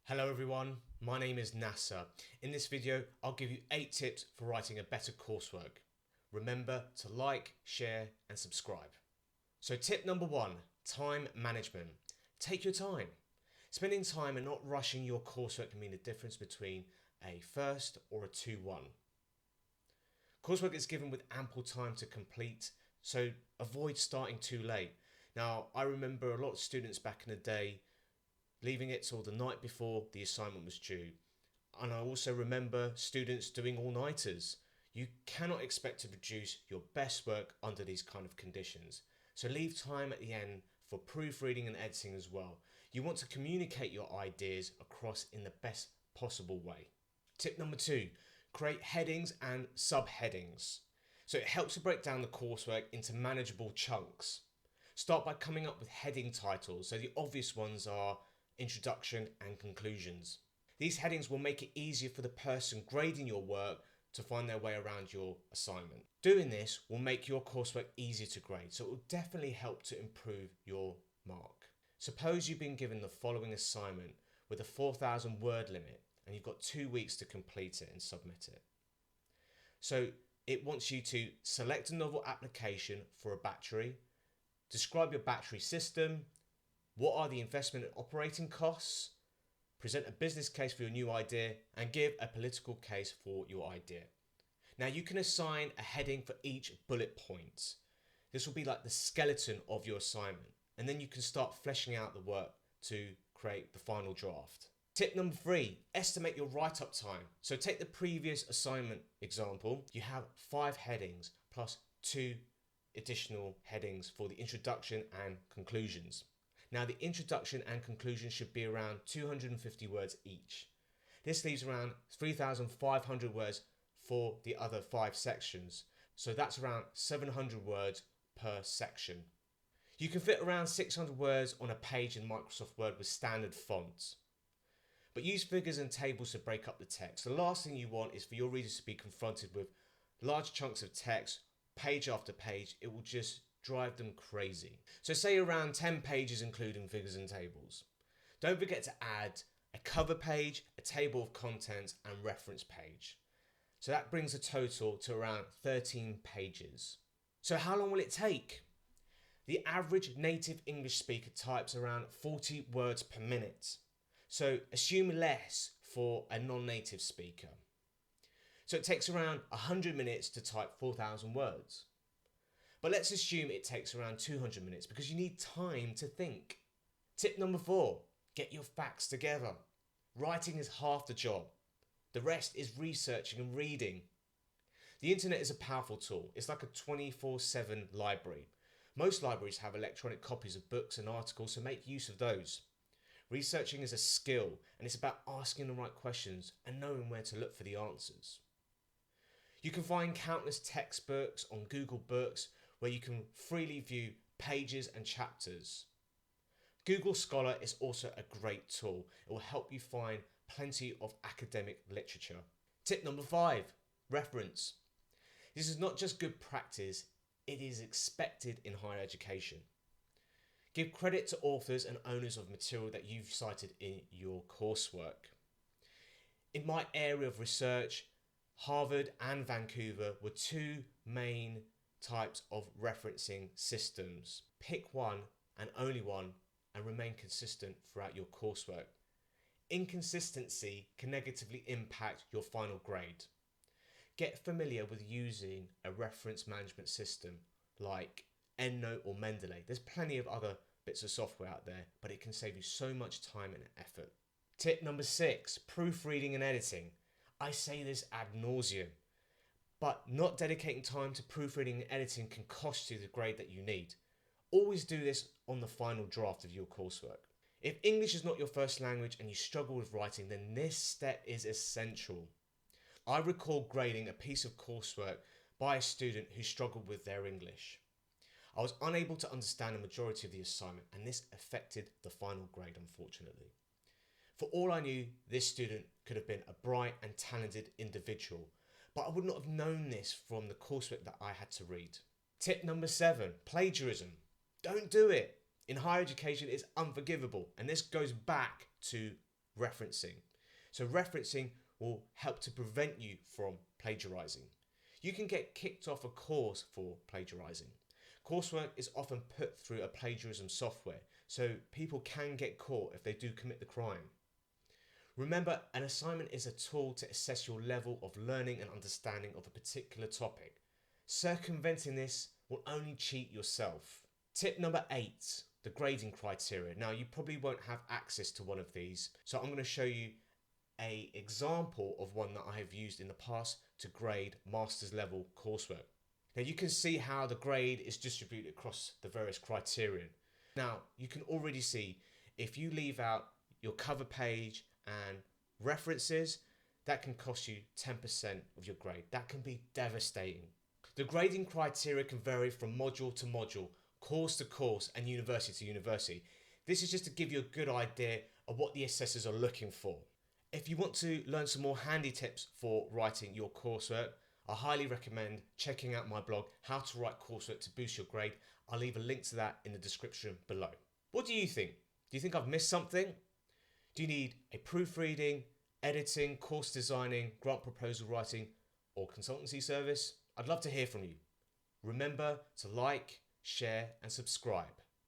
Hello everyone, my name is Nasser. In this video, I'll give you 8 tips for writing a better coursework. Remember to like, share and subscribe. So tip number 1, time management. Take your time. Spending time and not rushing your coursework can mean the difference between a first or a 2-1. Coursework is given with ample time to complete, so avoid starting too late. Now, I remember a lot of students back in the day leaving it till the night before the assignment was due. And I also remember students doing all-nighters. You cannot expect to produce your best work under these kind of conditions. So leave time at the end for proofreading and editing as well. You want to communicate your ideas across in the best possible way. Tip number 2, create headings and subheadings. So it helps to break down the coursework into manageable chunks. Start by coming up with heading titles. So the obvious ones are introduction and conclusions. These headings will make it easier for the person grading your work to find their way around your assignment. Doing this will make your coursework easier to grade, so it will definitely help to improve your mark. Suppose you've been given the following assignment with a 4,000 word limit and you've got 2 weeks to complete it and submit it. So it wants you to select a novel application for a battery, describe your battery system, what are the investment and operating costs, present a business case for your new idea, and give a political case for your idea. Now you can assign a heading for each bullet point. This will be like the skeleton of your assignment, and then you can start fleshing out the work to create the final draft. Tip number 3, estimate your write-up time. So take the previous assignment example. You have 5 headings plus 2 additional headings for the introduction and conclusions. Now the introduction and conclusion should be around 250 words each. This leaves around 3,500 words for the other 5 sections. So that's around 700 words per section. You can fit around 600 words on a page in Microsoft Word with standard fonts. But use figures and tables to break up the text. The last thing you want is for your readers to be confronted with large chunks of text, page after page. It will just drive them crazy. So say around 10 pages including figures and tables. Don't forget to add a cover page, a table of contents and reference page. So that brings the total to around 13 pages. So how long will it take? The average native English speaker types around 40 words per minute. So assume less for a non-native speaker. So it takes around 100 minutes to type 4,000 words. But let's assume it takes around 200 minutes because you need time to think. Tip number 4, get your facts together. Writing is half the job. The rest is researching and reading. The internet is a powerful tool. It's like a 24/7 library. Most libraries have electronic copies of books and articles, so make use of those. Researching is a skill and it's about asking the right questions and knowing where to look for the answers. You can find countless textbooks on Google Books where you can freely view pages and chapters. Google Scholar is also a great tool. It will help you find plenty of academic literature. Tip number 5, reference. This is not just good practice, it is expected in higher education. Give credit to authors and owners of material that you've cited in your coursework. In my area of research, Harvard and Vancouver were 2 main types of referencing systems. Pick one and only one and remain consistent throughout your coursework. Inconsistency can negatively impact your final grade. Get familiar with using a reference management system like EndNote or Mendeley. There's plenty of other bits of software out there, but it can save you so much time and effort. Tip number 6, proofreading and editing. I say this ad nauseum, but not dedicating time to proofreading and editing can cost you the grade that you need. Always do this on the final draft of your coursework. If English is not your first language and you struggle with writing, then this step is essential. I recall grading a piece of coursework by a student who struggled with their English. I was unable to understand the majority of the assignment and this affected the final grade, unfortunately. For all I knew, this student could have been a bright and talented individual, but I would not have known this from the coursework that I had to read. Tip number 7, plagiarism. Don't do it. In higher education, it's unforgivable, and this goes back to referencing. So referencing will help to prevent you from plagiarizing. You can get kicked off a course for plagiarizing. Coursework is often put through a plagiarism software, so people can get caught if they do commit the crime. Remember, an assignment is a tool to assess your level of learning and understanding of a particular topic. Circumventing this will only cheat yourself. Tip number 8, the grading criteria. Now, you probably won't have access to one of these, so I'm going to show you an example of one that I have used in the past to grade master's level coursework. Now, you can see how the grade is distributed across the various criteria. Now, you can already see if you leave out your cover page and references, that can cost you 10% of your grade. That can be devastating. The grading criteria can vary from module to module, course to course, and university to university. This is just to give you a good idea of what the assessors are looking for. If you want to learn some more handy tips for writing your coursework, I highly recommend checking out my blog, How to Write Coursework to Boost Your Grade. I'll leave a link to that in the description below. What do you think? Do you think I've missed something? Do you need a proofreading, editing, course designing, grant proposal writing, or consultancy service? I'd love to hear from you. Remember to like, share, and subscribe.